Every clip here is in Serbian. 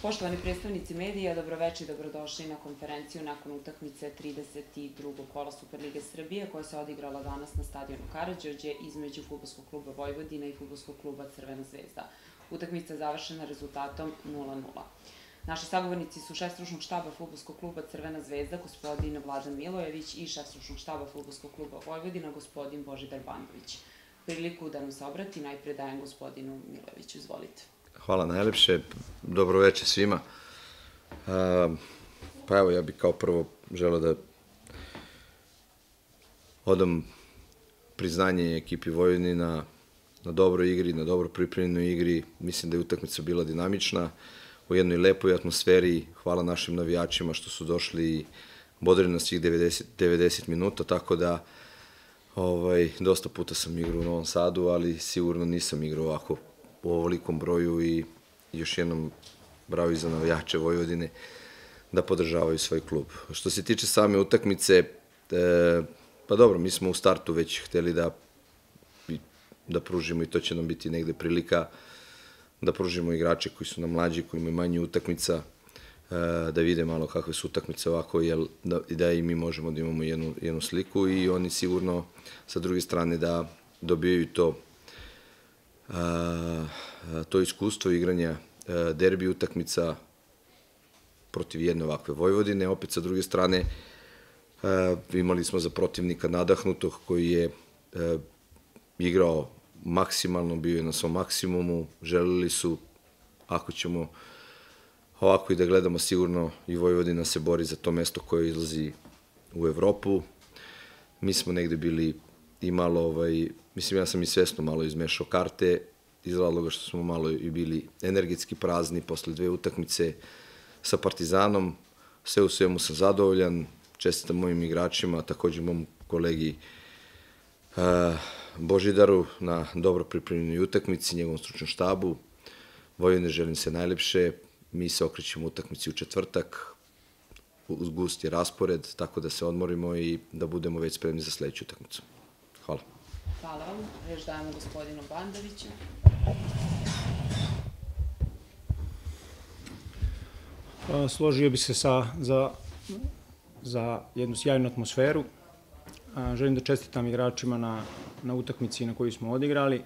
Poštovani predstavnici medija, dobroveče i dobrodošli na konferenciju nakon utakmice 32. kola Superlige Srbije koja se odigrala danas na stadionu Karađorđe između Fudbalskog kluba Vojvodina i Fudbalskog kluba Crvena zvezda. Utakmica je završena rezultatom 0:0. Naši sagovornici su šef stručnog štaba Fudbalskog kluba Crvena zvezda, gospodin Vladan Milojević, i šef stručnog štaba Fudbalskog kluba Vojvodina, gospodin Božidar Bandović. Priliku da nam se obrati najpre dajem gospodinu Milojeviću. Izvolite. Hvala najlepše, dobro večer svima. Pa evo, ja bih kao prvo želeo da odam priznanje ekipi Vojvodina na dobroj igri, na dobro pripremljenoj igri. Mislim da je utakmica bila dinamična, u jednoj lepoj atmosferi. Hvala našim navijačima što su došli i bodrili nas svih 90 minuta, tako da dosta puta sam igrao u Novom Sadu, ali sigurno nisam igrao ovako u ovolikom broju i još jednom bravo i za navijače Vojvodine da podržavaju svoj klub. Što se tiče same utakmice, pa dobro, mi smo u startu već hteli da pružimo, i to će nam biti negde prilika, da pružimo igrače koji su nam mlađi, koji imaju manje utakmica, da vide malo kakve su utakmice ovako, da i mi možemo da imamo jednu sliku i oni sigurno sa druge strane da dobijaju to iskustvo igranja derbi utakmica protiv jedne ovakve Vojvodine. Opet sa druge strane imali smo za protivnika nadahnutog koji je igrao maksimalno, bio je na svom maksimumu, želeli su, ako ćemo ovako i da gledamo, sigurno i Vojvodina se bori za to mesto koje izlazi u Evropu. Mi smo negde bili i malo, mislim, ja sam i svesno malo izmešao karte, iz razloga što smo malo i bili energetski prazni posle dve utakmice sa Partizanom. Sve u svemu sam zadovoljan, čestitam mojim igračima, takođe mom kolegi Božidaru na dobro pripremljenoj utakmici, njegovom stručnom štabu. Vojvodine želim se najlepše, mi se okrećemo utakmici u četvrtak, uz gusti raspored, tako da se odmorimo i da budemo već spremni za sledeću utakmicu. Hvala. Hvala vam. Reč dajemo gospodinu Bandoviću. Složio bih se za jednu sjajnu atmosferu. Želim da čestitam igračima na utakmici na koju smo odigrali.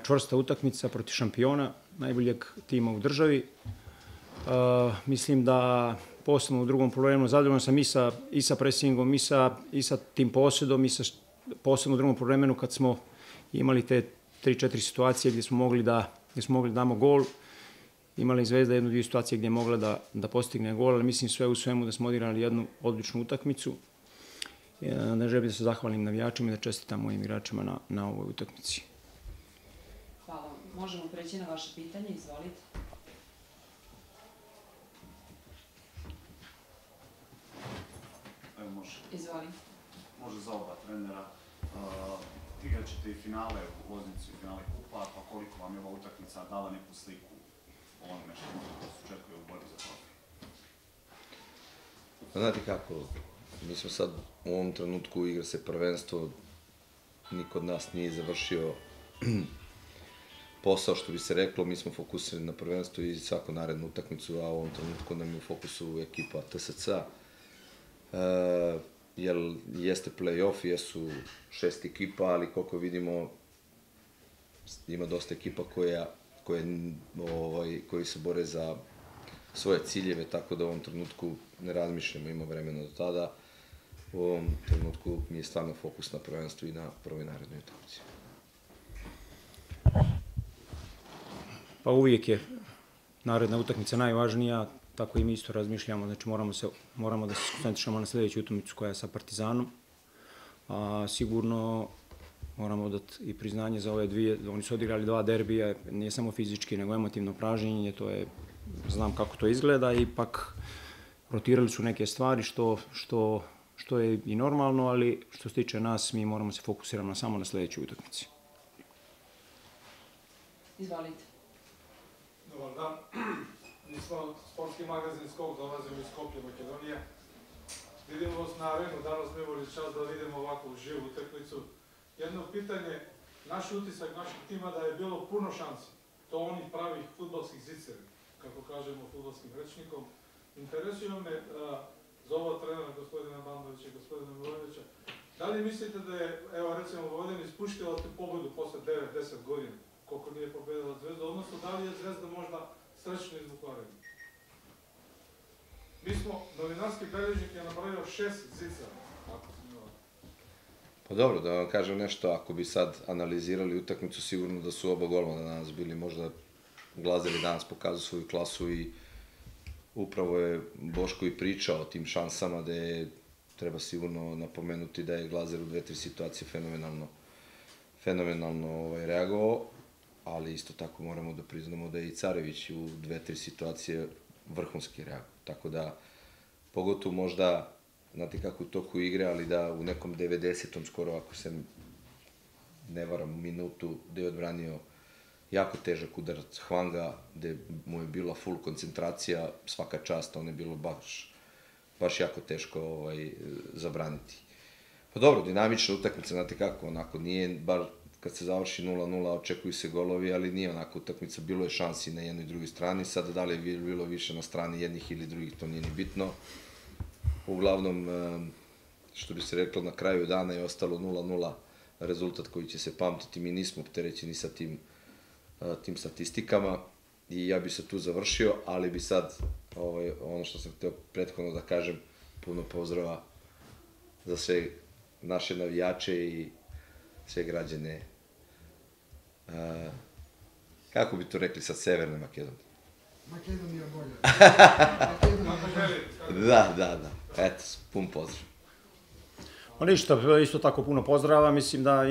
Čvrsta utakmica protiv šampiona, najboljeg tima u državi. Mislim da posebno u drugom problemu zadovoljan sam i sa presingom i sa tim posjedom i sa posebno u drugom vremenu kad smo imali te 3-4 situacije gdje smo mogli da damo gol. Imali Zvezda jednu, dvije situacije gdje je mogla da postigne gol, ali mislim sve u svemu da smo odigrali jednu odličnu utakmicu. Da želim da se zahvalim navijačima i da čestitam mojim igračima na ovoj utakmici. Hvala vam. Možemo preći na vaše pitanje, izvolite. Evo može. Izvolite. Može za oba trenera. Igrat ćete i finale u Loznici, i finale kupa, pa koliko vam je ova utakmica dala neku sliku o onome što se očekuje u borbi za trofej? Znate kako, mi smo sad u ovom trenutku, igra se prvenstvo, niko od nas nije završio posao, što bi se reklo, mi smo fokusirani na prvenstvo i svaku narednu utakmicu, a u ovom trenutku nam je u fokusu ekipa TSC-a. Jer jeste play-off, jesu 6 ekipa, ali koliko vidimo ima dosta ekipa koji se bore za svoje ciljeve, tako da u ovom trenutku ne razmišljamo, ima vremena do tada. U ovom trenutku mi je stvarno fokus na prvenstvu i na prvoj narednoj utakmici. Pa uvijek je naredna utakmica najvažnija, tako i mi isto razmišljamo, znači moramo da se skoncentrišemo na sledeću utakmicu koja je sa Partizanom. Sigurno moramo dati i priznanje za ove dvije, oni su odigrali dva derbija, nije samo fizički, nego emotivno pražnjenje, to je, znam kako to izgleda, ipak rotirali su neke stvari što je i normalno, ali što se tiče nas, mi moramo se fokusirati samo na sledeću utakmici. Izvolite. Dobar dan. Mi smo sportski magazin Skok, dolazimo iz Skoplja, Makedonije. Vidimo vas na arenu, danas smo imali čas da vidimo ovakvu živu utakmicu. Jedno pitanje, naš utisak našeg tima da je bilo puno šansi, to oni pravih fudbalskih ziceri. kako kažemo fudbalskim rečnikom. Interesuje me za ova trenera, gospodina Bandovića i gospodina Milojevića, da li mislite da je, evo recimo, Vojvodina ispuštila tu pobedu posle 9-10 godina, koliko nije pobedila Zvezda, odnosno da li je Zvezda možda srećno izvukla Remi? Mi smo, novinarski beležnik je napravio 6 zicara, ako se ne varam. Pa dobro, da vam kažem nešto, ako bi sad analizirali utakmicu, sigurno da su oba golmana danas bili, možda Glazer je danas pokazao svoju klasu i upravo je Boško i pričao o tim šansama, da je, treba sigurno napomenuti da je Glazer u 2-3 situacije fenomenalno reagovao, ali isto tako moramo da priznamo da je i Carević u 2-3 situacije vrhunski reagovao. Tako da, pogotovo možda, znate kako u toku igre, ali da u nekom 90. skoro, ako se ne varam, minutu, gde je odbranio jako težak udarac Hwanga, gde mu je bila full koncentracija, svaka čast, on je bilo baš jako teško zabraniti. Pa dobro, dinamična utakmica, znate kako, onako, nije bar kad se završi 0-0, očekuju se golovi, ali nije onako utakmica, bilo je šansi na jednoj i drugoj strani, sada da li je bilo više na strani jednih ili drugih, to nije ni bitno. Uglavnom, što bi se reklo, na kraju dana je ostalo 0-0 rezultat koji će se pamtiti, mi nismo opterećeni sa tim statistikama i ja bi se tu završio, ali bi sad, ono što sam hteo prethodno da kažem, puno pozdrava za sve naše navijače i sve građane, kako bi to rekli sad, Severne Makedonije. Makedonija bolja. Da, eto, pun pozdrav. Pa ništa, isto tako puno pozdrava, mislim da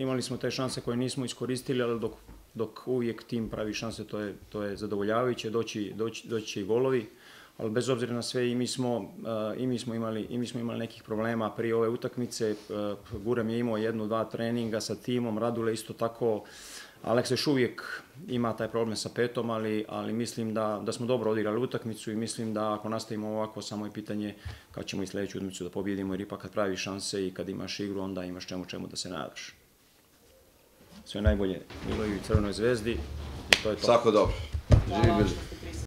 imali smo te šanse koje nismo iskoristili, ali dok uvijek tim pravi šanse, to je zadovoljavajuće, doći će i golovi, ali bez obzira na sve i mi smo imali nekih problema prije ove utakmice. Gurem je imao 1-2 treninga sa timom, Radule isto tako. Aleks još uvijek ima taj problem sa petom, ali mislim da smo dobro odigrali utakmicu i mislim da ako nastavimo ovako, samo je pitanje kad ćemo i sljedeću utakmicu da pobjedimo, jer ipak kad praviš šanse i kad imaš igru, onda imaš čemu da se nadaš. Sve najbolje Miloju i Crvenoj zvezdi i to je to. Svako dobro. Živi bili.